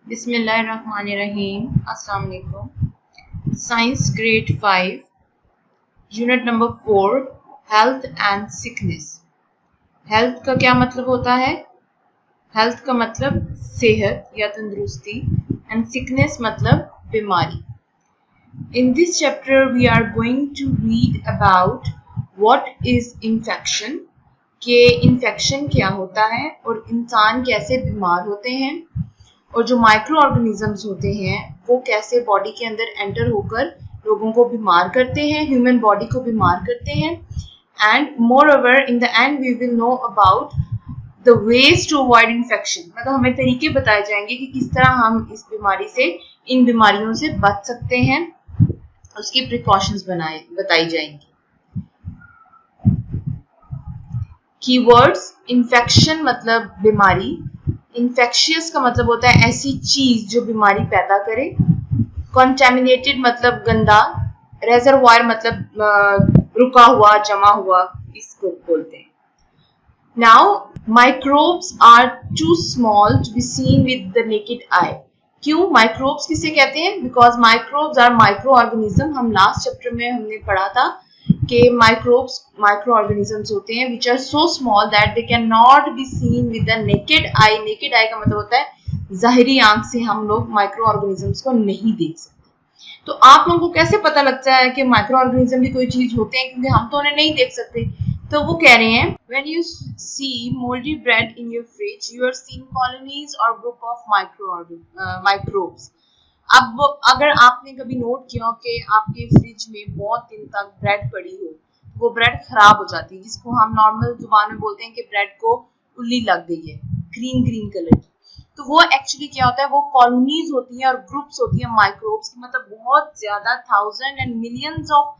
बिस्मिल्लाहिर्रहमानिर्रहीम। अस्सलाम वालेकुम। Science grade 5 unit number 4 health and sickness. Health का क्या मतलब होता है? हेल्थ का मतलब सेहत या तंदुरुस्ती एंड सिकनेस मतलब बीमारी। In this chapter we are going to read about what is infection, कि इन्फेक्शन क्या होता है और इंसान कैसे बीमार होते हैं, और जो माइक्रो ऑर्गेनिजम्स होते हैं वो कैसे बॉडी के अंदर एंटर होकर लोगों को बीमार करते हैं, ह्यूमन बॉडी को बीमार करते हैं। And moreover in the end we will know about the ways to avoid infection, मतलब हमें तरीके बताए जाएंगे कि किस तरह हम इस बीमारी से, इन बीमारियों से बच सकते हैं, उसकी प्रिकॉशंस बताई जाएंगी। कीवर्ड्स: इन्फेक्शन मतलब बीमारी, इन्फेक्शियस का मतलब होता है ऐसी चीज जो बीमारी पैदा करे, कॉन्टेमिनेटेड मतलब गंदा, रेजरवायर मतलब रुका हुआ, जमा हुआ, इसको बोलते हैं। Now microbes are too small to be seen with the naked eye. क्यों माइक्रोब्स किसे कहते हैं? Because microbes are micro organism. हम लास्ट चैप्टर में हमने पढ़ा था कि माइक्रोब्स माइक्रो ऑर्गेनिजम्स होते हैं which are so small that they can not be seen with the naked eye. Naked eye का मतलब होता है ज़ाहिरी आंख से हम लोग माइक्रो ऑर्गेनिजम्स को नहीं देख सकते। तो आप लोगों को कैसे पता लगता है कि माइक्रो ऑर्गेनिज्म भी कोई चीज होते हैं? क्योंकि हम तो उन्हें नहीं देख सकते। तो वो कह रहे हैं when you see mouldy bread in your fridge you are seeing colonies और ग्रुप ऑफ माइक्रोब्स। अब अगर आपने कभी नोट किया हो कि आपके फ्रिज में बहुत दिन तक ब्रेड पड़ी हो, वो ब्रेड खराब हो जाती है, जिसको हम नॉर्मल जुबान में बोलते हैं कि ब्रेड को उल्ली लग गई है, ग्रीन ग्रीन कलर की। तो वो एक्चुअली क्या होता है, वो कॉलोनीज होती हैं और ग्रुप्स होती हैं माइक्रोब्स की, मतलब बहुत ज्यादा thousand and millions of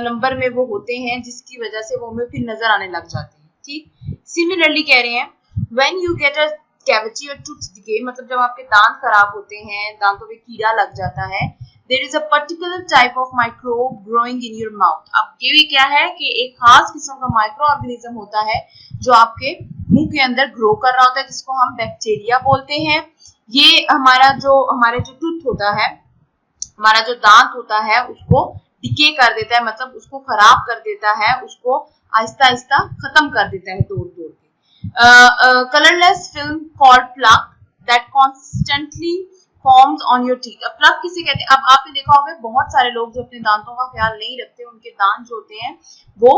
number में वो होते हैं, जिसकी वजह से वो हमें फिर नजर आने लग जाते हैं। ठीक, सिमिलरली कह रहे हैं when you get a cavity और टूथ डिके, मतलब जब आपके दांत खराब होते हैं, दांतों में कीड़ा लग जाता है, there is a particular type of microbe growing in your mouth. अब ये भी क्या है कि एक खास किस्म का माइक्रो ऑर्गेनिज्म होता है जो आपके मुंह के अंदर ग्रो कर रहा होता है, जिसको हम बैक्टीरिया बोलते हैं। ये हमारे जो टूथ होता है, हमारा जो दांत होता है, उसको डिके कर देता है, मतलब उसको खराब कर देता है, उसको आहिस्ता आहिस्ता खत्म कर देता है, तोड़ तोड़ के। Colourless film called plaque that constantly forms on your teeth. Plaque किसे कहते हैं? अब आपने देखा होगा बहुत सारे लोग जो अपने दांतों का ख्याल नहीं रखते, उनके दांत जो होते हैं वो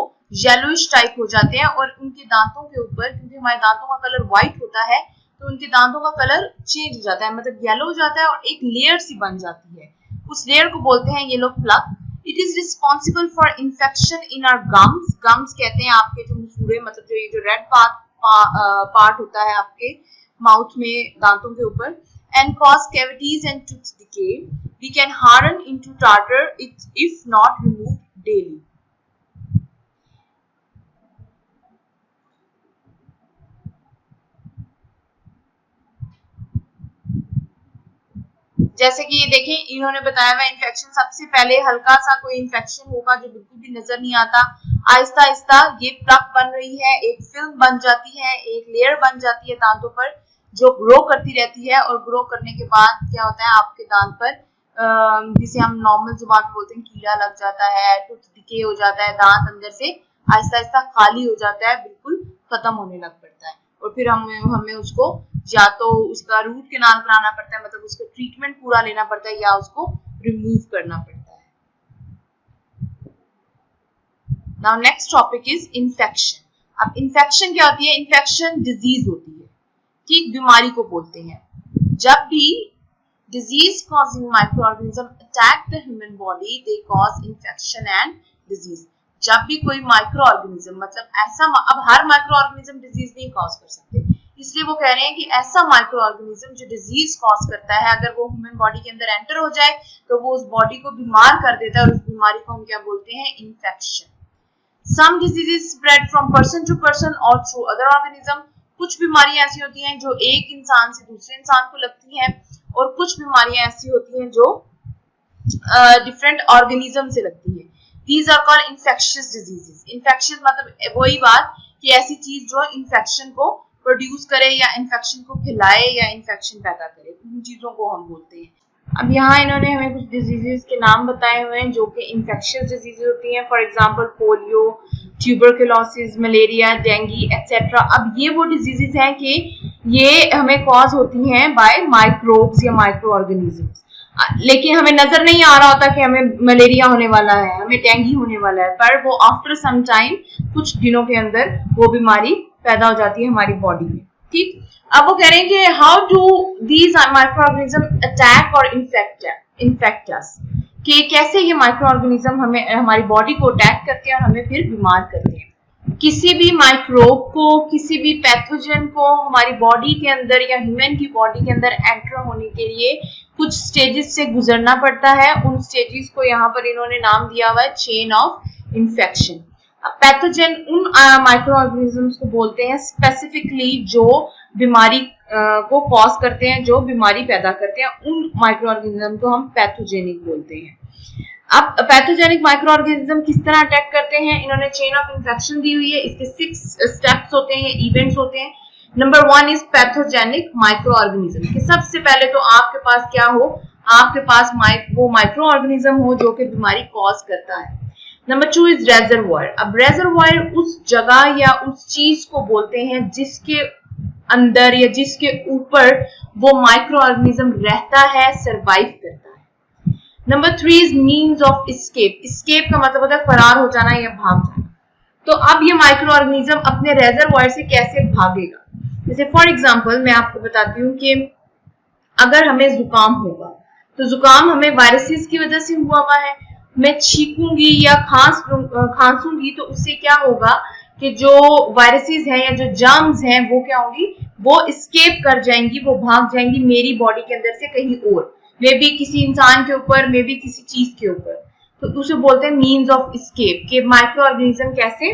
येलोइश टाइप हो जाते हैं, और उनके दांतों के ऊपर, क्योंकि हमारे दांतों का कलर व्हाइट होता है, तो उनके दांतों का कलर चेंज हो जाता है, मतलब येलो हो जाता है और एक लेयर सी बन जाती है। उस लेयर को बोलते हैं yellow plaque. It is responsible for infection in our gums. Gums कहते हैं आपके जो मुसूरे, मतलब जो ये जो रेड पार्ट होता है आपके माउथ में, दांतों के ऊपर, and cause cavities and tooth decay. We can harden into tartar if not removed daily. जैसे कि ये देखें, इन्होंने बताया हुआ इन्फेक्शन, सबसे पहले हल्का सा कोई इन्फेक्शन होगा जो बिल्कुल भी नजर नहीं आता, आहिस्ता आहिस्ता ये प्लक बन रही है, एक फिल्म बन जाती है, एक लेयर बन जाती है दांतों पर, जो ग्रो करती रहती है, और ग्रो करने के बाद क्या होता है आपके दांत पर, जिसे हम नॉर्मल जुबान में बोलते हैं कीड़ा लग जाता है, टूथ डिके हो जाता है, दांत अंदर से आहिस्ता आहिस्ता खाली हो जाता है, बिल्कुल खत्म होने लग पड़ता है, और फिर हमें उसको या तो उसका रूट कैनाल कराना पड़ता है, मतलब उसका ट्रीटमेंट पूरा लेना पड़ता है, या उसको रिमूव करना पड़ता है। Now next topic is infection. अब इन्फेक्शन क्या होती है? इन्फेक्शन डिजीज होती है, ठीक, बीमारी को बोलते हैं। जब भी disease causing micro organism attack the human body they cause infection and disease. जब भी कोई माइक्रो ऑर्गेनिज्म, मतलब ऐसा, अब हर माइक्रो ऑर्गेनिज्म डिजीज नहीं कॉज कर सकते, इसलिए वो कह रहे हैं कि ऐसा माइक्रो ऑर्गेनिज्म जो डिजीज कॉज करता है, अगर वो ह्यूमन बॉडी के अंदर एंटर हो जाए तो वो उस बॉडी को बीमार कर देता है, और उस बीमारी को हम क्या बोलते हैं? Infection. Some diseases spread from person to person और थ्रू अदर ऑर्गेनिज्म। कुछ बीमारियां ऐसी होती हैं जो एक इंसान से दूसरे इंसान को लगती हैं, और कुछ बीमारियां ऐसी होती हैं जो डिफरेंट ऑर्गेनिज्म से लगती है। These are called infectious diseases. Infectious मतलब वही बात कि ऐसी चीज जो इन्फेक्शन को प्रोड्यूस करे या इन्फेक्शन को फैलाए या इन्फेक्शन पैदा करे, उन चीजों को हम बोलते हैं। अब यहाँ इन्होंने हमें कुछ डिजीजेस के नाम बताए हुए हैं जो कि इन्फेक्शियस डिजीज होती हैं। For example polio, tuberculosis, malaria, dengue etcetera. अब ये वो डिजीजेस हैं कि ये हमें कॉज होती हैं बाय माइक्रोब्स या माइक्रो ऑर्गेनिजम्स, लेकिन हमें नजर नहीं आ रहा होता कि हमें मलेरिया होने वाला है, हमें डेंगू होने वाला है, पर वो आफ्टर सम टाइम, कुछ दिनों के अंदर वो बीमारी पैदा हो जाती है हमारी बॉडी में। ठीक, अब वो कह रहे हैं कि how do these micro organism attack और इन्फेक्ट अस, कि कैसे ये माइक्रो ऑर्गेनिज्म हमें हमारी बॉडी को अटैक करते हैं और हमें फिर बीमार करते हैं। किसी भी माइक्रोब को, किसी भी पैथोजन को हमारी बॉडी के अंदर या ह्यूमन की बॉडी के अंदर एंटर होने के लिए कुछ स्टेजेस से गुजरना पड़ता है। उन स्टेजेस को यहाँ पर इन्होंने नाम दिया हुआ है चेन ऑफ इन्फेक्शन। पैथोजन उन माइक्रो ऑर्गेनिजम्स को बोलते हैं स्पेसिफिकली जो बीमारी को कॉज करते हैं, जो बीमारी पैदा करते हैं, उन माइक्रो ऑर्गेनिज्म को हम पैथोजेनिक बोलते हैं। अब पैथोजेनिक माइक्रो ऑर्गेनिज्म किस तरह अटैक करते हैं, इन्होंने चेन ऑफ इन्फेक्शन दी हुई है, इसके 6 स्टेप्स होते हैं, इवेंट्स होते हैं। Number 1 is pathogenic micro organism, कि सबसे पहले तो आपके पास क्या हो, आपके पास वो माइक्रो ऑर्गेनिज्म हो जो कि बीमारी कॉज करता है। Number 2 is reservoir. अब रेजर्वॉयर उस जगह या उस चीज को बोलते हैं जिसके अंदर या जिसके ऊपर वो माइक्रो ऑर्गेनिज्म रहता है, सरवाइव करता है। Number 3 is means of escape. Escape का मतलब होता है फरार हो जाना या भाग जाना। तो अब ये माइक्रो ऑर्गेनिज्म अपने रेजर्वॉयर से कैसे भागेगा, जैसे फॉर एग्जांपल मैं आपको बताती हूँ कि अगर हमें जुकाम होगा तो जुकाम हमें वायरसेस की वजह से हुआ है। मैं छींकूंगी या खांसूंगी तो उससे क्या होगा कि जो वायरसेस हैं या जो जर्म्स हैं वो क्या होंगी, वो एस्केप कर जाएंगी, वो भाग जाएंगी मेरी बॉडी के अंदर से कहीं और, मे बी किसी इंसान के ऊपर, मे बी किसी चीज के ऊपर। तो उसे बोलते हैं मीन्स ऑफ एस्केप, कि माइक्रो ऑर्गेनिज्म कैसे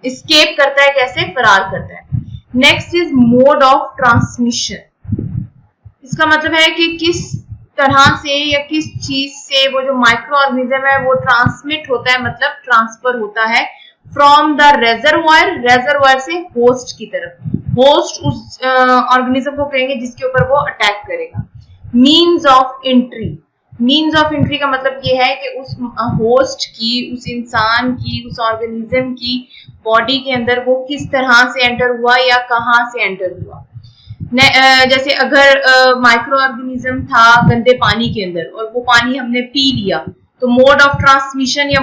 एस्केप करता है, कैसे फरार करता है। Next is mode of transmission. इसका मतलब है कि किस तरह से या किस चीज से वो जो माइक्रो ऑर्गेनिज्म है वो ट्रांसमिट होता है, मतलब ट्रांसफर होता है फ्रॉम द रेजर्वॉयर से होस्ट की तरफ। होस्ट उस ऑर्गेनिज्म को कहेंगे जिसके ऊपर वो अटैक करेगा। Means of entry. Means of entry का मतलब ये है कि उस होस्ट की, उस इंसान की, उस ऑर्गेनिज्म की बॉडी के अंदर वो किस तरह से एंटर हुआ या कहाँ से एंटर हुआ। जैसे अगर माइक्रो ऑर्गेनिज्म था गंदे पानी के अंदर और वो पानी हमने पी लिया, तो मोड ऑफ ट्रांसमिशन या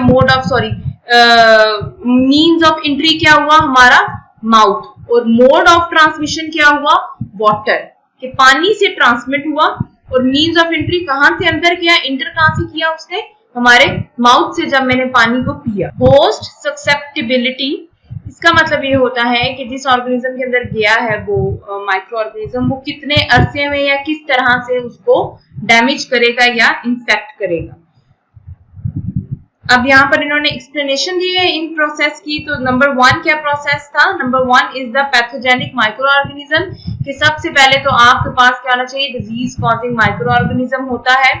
मीन्स ऑफ एंट्री क्या हुआ, हमारा माउथ, और मोड ऑफ ट्रांसमिशन क्या हुआ, वाटर, कि पानी से ट्रांसमिट हुआ, और मीन्स ऑफ एंट्री कहाँ से अंदर किया, इंटर कहाँ से किया उसने, हमारे माउथ से, जब मैंने पानी को पिया। होस्ट ससेप्टिबिलिटी, इसका मतलब ये होता है कि जिस ऑर्गेनिज्म के अंदर गया है वो माइक्रो ऑर्गेनिज्म, वो कितने अरसे में या किस तरह से उसको डैमेज करेगा या इंफेक्ट करेगा। अब यहाँ पर इन्होंने एक्सप्लेनेशन दी है इन प्रोसेस की। तो नंबर 1 क्या प्रोसेस था, number 1 is the pathogenic micro organism, कि सबसे पहले तो आपके पास क्या होना चाहिए, डिजीज कॉजिंग माइक्रो ऑर्गेनिज्म होता है।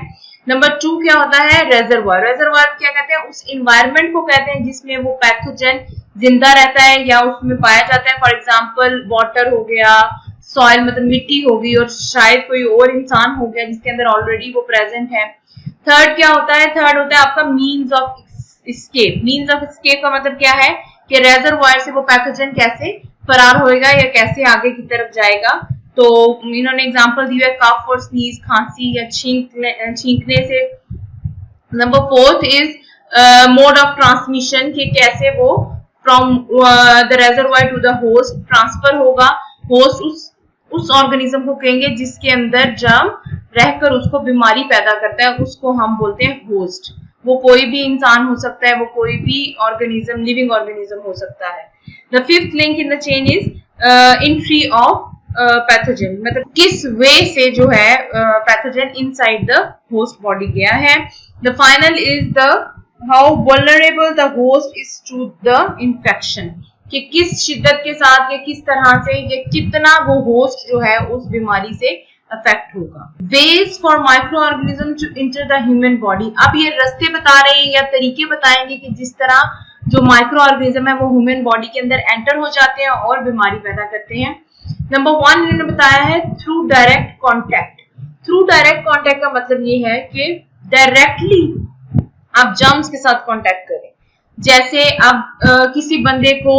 नंबर 2 क्या होता है, रेजर्वॉयर। रेजर्वॉयर क्या कहते हैं, उस इन्वायरमेंट को कहते हैं जिसमें वो पैथोजन जिंदा रहता है या उसमें पाया जाता है। फॉर एग्जाम्पल वाटर हो गया, सॉइल मतलब मिट्टी हो गई, और शायद कोई और इंसान हो गया जिसके अंदर ऑलरेडी वो प्रेजेंट है। थर्ड क्या होता है, थर्ड होता है आपका means of escape. Means of escape का मतलब क्या है कि रेजर्वॉयर से वो पैथोजन कैसे फरार होएगा या कैसे आगे की तरफ जाएगा। तो इन्होंने एग्जांपल दिया है कफ और स्नीज, खांसी या छींकने से। Number 4 is mode of transmission, कि कैसे वो from the reservoir to the host transfer होगा। होस्ट उस ऑर्गेनिज्म को कहेंगे जिसके अंदर जर्म रहकर उसको बीमारी पैदा करता है, उसको हम बोलते हैं होस्ट। वो कोई भी इंसान हो सकता है, वो कोई भी ऑर्गेनिज्म, लिविंग ऑर्गेनिज्म हो सकता है। The 5th link in the chain is entry of pathogen, मतलब किस वे से जो है pathogen inside the host body गया है। The final is the how vulnerable the host is to the infection, कि किस शिद्दत के साथ या किस तरह से या कितना वो होस्ट जो है उस बीमारी से अफेक्ट होगा। Ways for micro organism to enter the human body. अब ये रास्ते बता रहे हैं या तरीके बताएंगे कि जिस तरह जो माइक्रो ऑर्गेनिज्म है वो ह्यूमन बॉडी के अंदर एंटर हो जाते हैं और बीमारी पैदा करते हैं। नंबर 1 इन्होंने बताया है through direct contact. Through direct contact का मतलब ये है कि डायरेक्टली आप जर्म्स के साथ कॉन्टेक्ट करें। जैसे अब किसी बंदे को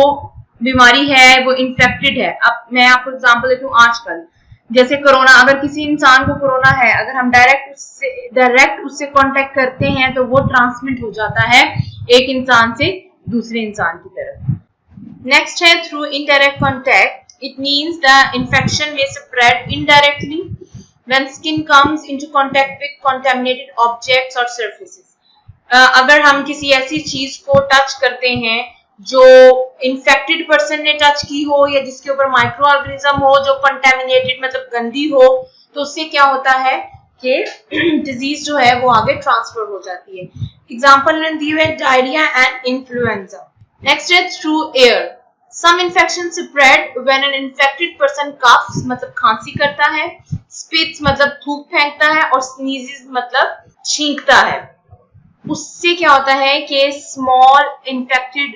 बीमारी है, वो इन्फेक्टेड है। अब मैं आपको एग्जांपल देती हूँ आजकल जैसे कोरोना, अगर किसी इंसान को कोरोना है, अगर हम डायरेक्ट उससे कांटेक्ट करते हैं तो वो ट्रांसमिट हो जाता है एक इंसान से दूसरे इंसान की तरफ। नेक्स्ट है through indirect contact. It means the infection may spread indirectly when skin comes into contact with contaminated objects or surfaces. अगर हम किसी ऐसी चीज को टच करते हैं जो इन्फेक्टेड पर्सन ने टच की हो या जिसके ऊपर माइक्रो ऑर्गेनिज्म हो जो कंटेमिनेटेड मतलब गंदी हो, तो उससे क्या होता है कि डिजीज जो है वो आगे ट्रांसफर हो जाती है। एग्जांपल दी हुई है डायरिया एंड इन्फ्लुएंजा। नेक्स्ट है through air. Some infection spread when an infected person coughs मतलब खांसी करता है, स्पिट्स मतलब थूक फेंकता है और स्नीजेस मतलब छींकता है। उससे क्या होता है कि स्मॉल इन्फेक्टेड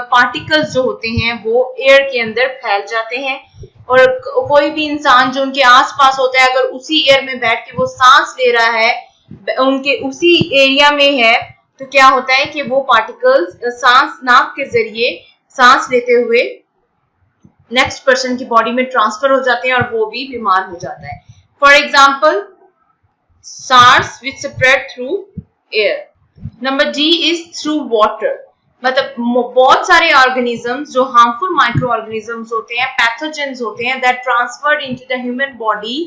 पार्टिकल्स जो होते हैं वो एयर के अंदर फैल जाते हैं और कोई भी इंसान जो उनके आसपास होता है अगर उसी एयर में बैठ के वो सांस ले रहा है, उनके उसी एरिया में है, तो क्या होता है कि वो पार्टिकल्स सांस नाक के जरिए सांस लेते हुए नेक्स्ट पर्सन की बॉडी में ट्रांसफर हो जाते हैं और वो भी बीमार हो जाता है। For example SARS which spread through air. Number D is through water. मतलब बहुत सारे ऑर्गेनिजम्स जो हार्मफुल माइक्रो ऑर्गेनिजम्स होते हैं, पैथोजेंस होते हैं that transferred into the human body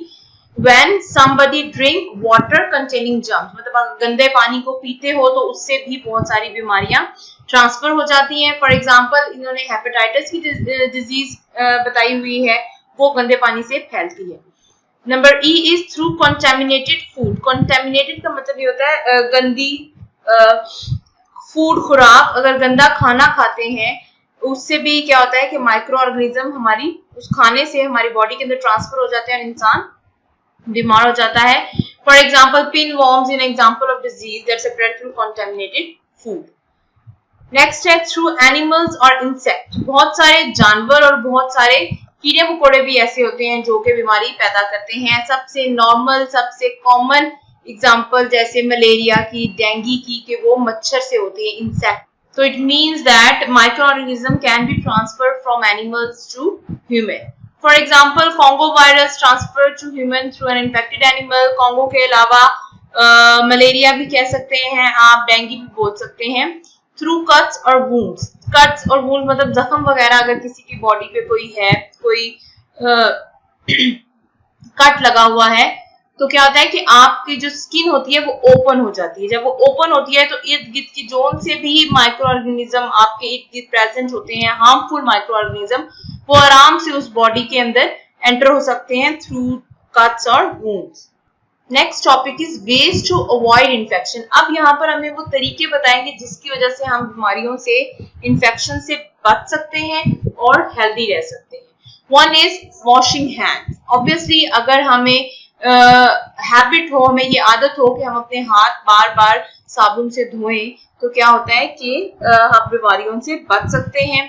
when somebody drink water containing germs. मतलब अगर गंदे पानी को पीते हो तो उससे भी बहुत सारी बीमारियां ट्रांसफर हो जाती हैं। फॉर एग्जांपल इन्होंने हेपेटाइटिस की डिजीज बताई हुई है, वो गंदे पानी से फैलती है। Number E is through contaminated food. Contaminated का मतलब ये होता है गंदी फूड, खुराक। अगर गंदा खाना खाते हैं उससे भी क्या होता है कि माइक्रो ऑर्गेनिज्म हमारी उस खाने से हमारी बॉडी के अंदर ट्रांसफर हो जाते हैं और इंसान बीमार हो जाता है। For example pin worms in example of disease that spread through contaminated food. Next है थ्रू एनिमल्स और इंसेक्ट। बहुत सारे जानवर और बहुत सारे कीड़े मकोड़े भी ऐसे होते हैं जो कि बीमारी पैदा करते हैं। सबसे नॉर्मल सबसे कॉमन एग्जाम्पल जैसे मलेरिया की, डेंगू की, कि वो मच्छर से होती है, इंसेक्ट। तो it means that micro organism can be transfer from animals to human. For example Congo virus transfer to human through an infected animal. Congo के अलावा मलेरिया भी कह सकते हैं आप, डेंगू भी बोल सकते हैं। थ्रू कट्स और वुंड्स। कट्स और वुंड मतलब जख्म वगैरह, अगर किसी की बॉडी पे कोई है, कोई कट लगा हुआ है, तो क्या होता है कि आपकी जो स्किन होती है वो ओपन हो जाती है। जब वो ओपन होती है तो इर्द गिर्द की जोन से भी माइक्रो ऑर्गेनिज्म आपके इर्द गिर्द प्रेजेंट होते हैं, हार्मफुल माइक्रो ऑर्गेनिज्म, वो आराम से उस बॉडी के अंदर एंटर हो सकते हैं थ्रू कट्स और wounds. Next topic is ways to avoid infection. अब यहाँ पर हमें वो तरीके बताएंगे जिसकी वजह से हम बीमारियों से, इन्फेक्शन से बच सकते हैं और हेल्दी रह सकते हैं। One is washing hands. Obviously अगर हमें हैबिट हो, हमें ये आदत हो कि हम अपने हाथ बार बार साबुन से धोएं, तो क्या होता है कि हम बीमारियों से बच सकते हैं।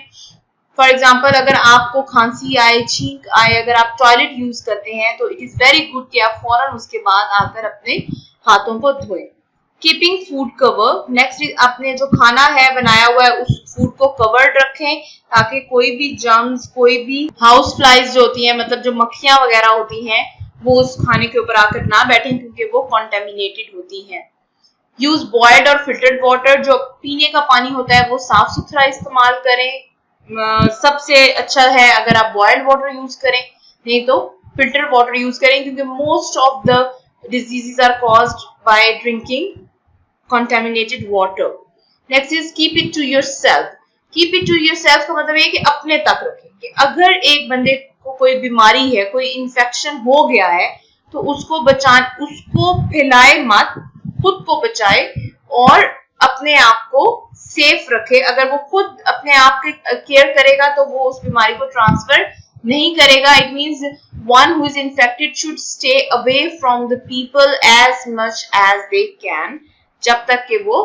फॉर एग्जाम्पल अगर आपको खांसी आए, छींक आए, अगर आप टॉयलेट यूज करते हैं तो इट इज वेरी गुड कि आप फौरन उसके बाद आकर अपने हाथों को धोएं। Keeping food cover. Next is अपने जो खाना है बनाया हुआ है उस फूड को कवर्ड रखें ताकि कोई भी जर्म्स, कोई भी हाउस फ्लाइज जो होती हैं, मतलब जो मक्खियां वगैरह होती हैं, वो उस खाने के ऊपर आकर ना बैठें क्योंकि वो कॉन्टेमिनेटेड होती हैं। यूज बॉयल्ड और फिल्टर्ड वाटर। जो पीने का पानी होता है वो साफ सुथरा इस्तेमाल करें। सबसे अच्छा है अगर आप बॉयल्ड वाटर यूज करें, नहीं तो फिल्टर वाटर यूज करें क्योंकि most of the diseases are caused by drinking contaminated water. Next is keep it to yourself. Keep it to yourself का मतलब ये कि अपने तक रखें। कि अगर एक बंदे को कोई बीमारी है, कोई इन्फेक्शन हो गया है, तो उसको फैलाए मत, खुद को बचाए और अपने आप को सेफ रखे। अगर वो खुद अपने आप की केयर करेगा तो वो उस बीमारी को ट्रांसफर नहीं करेगा। It means one who is infected should stay away from the people as much as they can, जब तक कि वो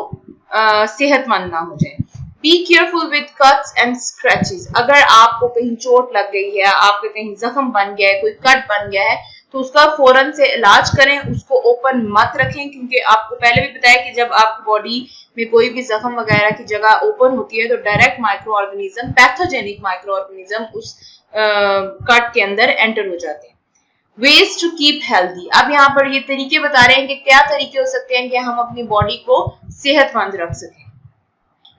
सेहतमंद ना हो जाए। Be careful with cuts and scratches. अगर आपको कहीं चोट लग गई है, आपके कहीं जख्म बन गया है, कोई कट बन गया है, तो उसका फौरन से इलाज करें, उसको ओपन मत रखें, क्योंकि आपको पहले भी बताया कि जब आपकी बॉडी में कोई भी जख्म वगैरह की जगह ओपन होती है तो direct micro organism, pathogenic micro organism उस कट के अंदर एंटर हो जाते हैं। Ways to keep healthy. अब यहाँ पर ये तरीके बता रहे हैं कि क्या तरीके हो सकते हैं कि हम अपनी बॉडी को सेहतमंद रख सकें।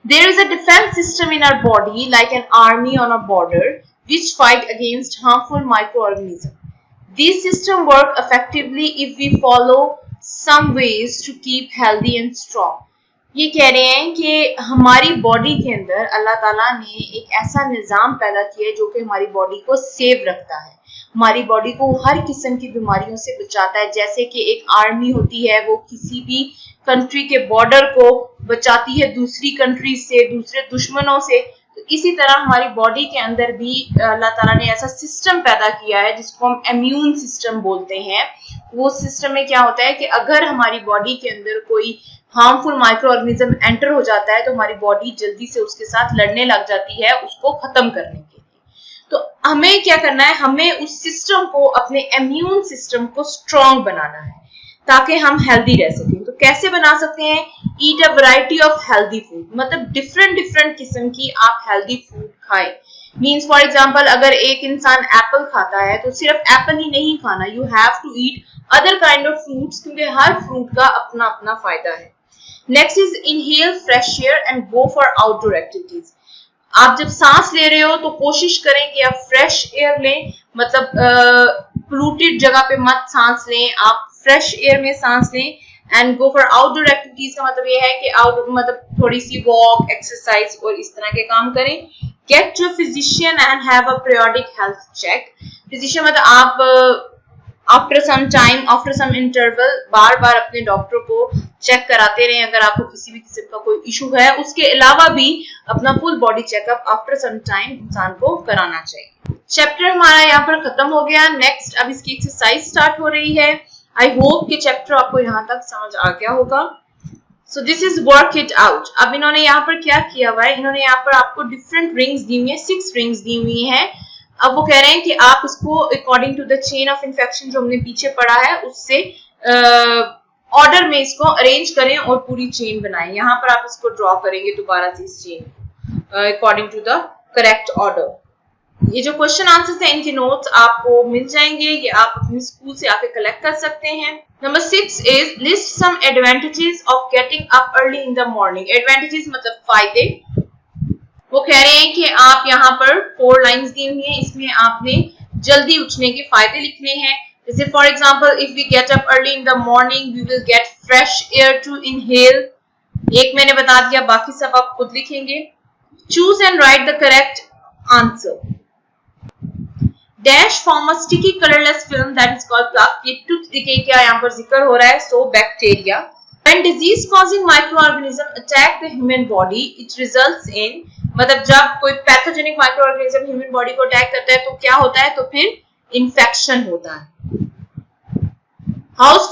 There is a defense system in our body like an army on a border which fight against harmful microorganisms. These systems work effectively if we follow some ways to keep healthy and strong. ये कह रहे हैं कि हमारी body के अंदर अल्लाह ताला ने एक ऐसा निज़ाम पैदा किया है जो कि हमारी बॉडी को सेव रखता है, हमारी बॉडी को हर किस्म की बीमारियों से बचाता है। जैसे कि एक आर्मी होती है, वो किसी भी कंट्री के बॉर्डर को बचाती है दूसरी कंट्री से, दूसरे दुश्मनों से, तो इसी तरह हमारी बॉडी के अंदर भी अल्लाह ताला ने ऐसा सिस्टम पैदा किया है जिसको हम इम्यून सिस्टम बोलते हैं। वो सिस्टम में क्या होता है कि अगर हमारी बॉडी के अंदर कोई हार्मफुल माइक्रो ऑर्गेनिज्म एंटर हो जाता है तो हमारी बॉडी जल्दी से उसके साथ लड़ने लग जाती है उसको खत्म करने के लिए। तो हमें क्या करना है, हमें उस सिस्टम को, अपने इम्यून सिस्टम को स्ट्रॉन्ग बनाना है ताकि हम हेल्दी रह सकें। तो कैसे बना सकते हैं? Eat a variety of healthy food, मतलब डिफरेंट किस्म की आप हेल्दी फूड खाएं। मीन्स फॉर एग्जांपल, अगर एक इंसान एप्पल खाता है तो सिर्फ एप्पल ही नहीं खाना, you have to eat other kind of fruits, क्योंकि हर फ्रूट का अपना अपना फायदा है। Next is inhale fresh air and go for outdoor activities. आप जब सांस ले रहे हो तो कोशिश करें कि आप फ्रेश एयर लें, मतलब पोल्यूटेड जगह पे मत सांस लें, आप फ्रेश एयर में सांस लें। And go for outdoor activities का मतलब ये है कि आउटडोर मतलब थोड़ी सी वॉक, एक्सरसाइज और इस तरह के काम करें। Get to physician and have a periodic health check. Physician मतलब आप after some time, after some interval बार बार अपने डॉक्टर को चेक कराते रहें अगर आपको किसी भी किस्म का कोई इशू है। उसके अलावा भी अपना full body checkup after some time इंसान को कराना चाहिए। चैप्टर हमारा यहाँ पर खत्म हो गया। नेक्स्ट अब इसकी एक्सरसाइज स्टार्ट हो रही है। आई होप कि चैप्टर आपको यहाँ तक समझ आ गया होगा। So this is work it out. अब इन्होंने यहाँ पर क्या किया हुआ है, इन्होंने यहाँ पर आपको डिफरेंट रिंग्स दी हुई है, 6 रिंग्स दी हुई है। अब वो कह रहे हैं कि आप इसको according to the chain of infection जो हमने पीछे पढ़ा है उससे ऑर्डर में इसको अरेंज करें और पूरी चेन बनाएं। यहाँ पर आप इसको ड्रॉ करेंगे दोबारा से इस chain according to the correct order. ये जो क्वेश्चन आंसर्स हैं इनके नोट्स आपको मिल जाएंगे, ये आप अपने स्कूल से आके कलेक्ट कर सकते हैं। Number 6 is list some advantages of getting up early in the morning. Advantages मतलब फायदे। वो कह रहे हैं कि आप यहाँ पर 4 लाइंस दी हुई हैं, इसमें आपने जल्दी उठने के फायदे लिखने हैं। जैसे for example, if we get up early in the morning we will get fresh air to inhale. एक मैंने बता दिया, बाकी सब आप खुद लिखेंगे। Choose and write the correct answer. Dash form a sticky colourless film that is called plaque. ये टूथ डिके का यहाँ पर जिक्र हो रहा है, so bacteria. When disease causing microorganism attack the human body, it results in, मतलब जब कोई पैथोजेनिक माइक्रोऑर्गेनिज्म ह्यूमन बॉडी को अटैक करता है तो क्या होता है, तो फिर इन्फेक्शन होता है। हाउस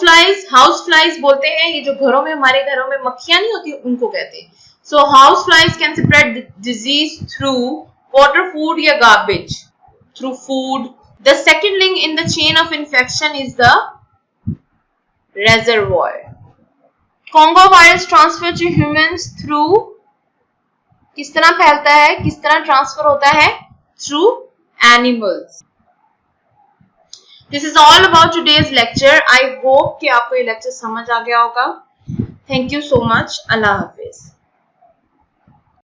फ्लाइज बोलते हैं, ये जो घरों में, हमारे घरों में मक्खियां नहीं होती उनको कहते हैं। So house flies can spread disease through water, food या garbage, through food. The second link in the chain of infection is the reservoir. Congo virus transfer to humans through, किस तरह फैलता है, किस तरह ट्रांसफर होता है, through animals. This is all about today's lecture. I hope कि आपको ये लेक्चर समझ आ गया होगा। Thank you so much. Allah Hafiz.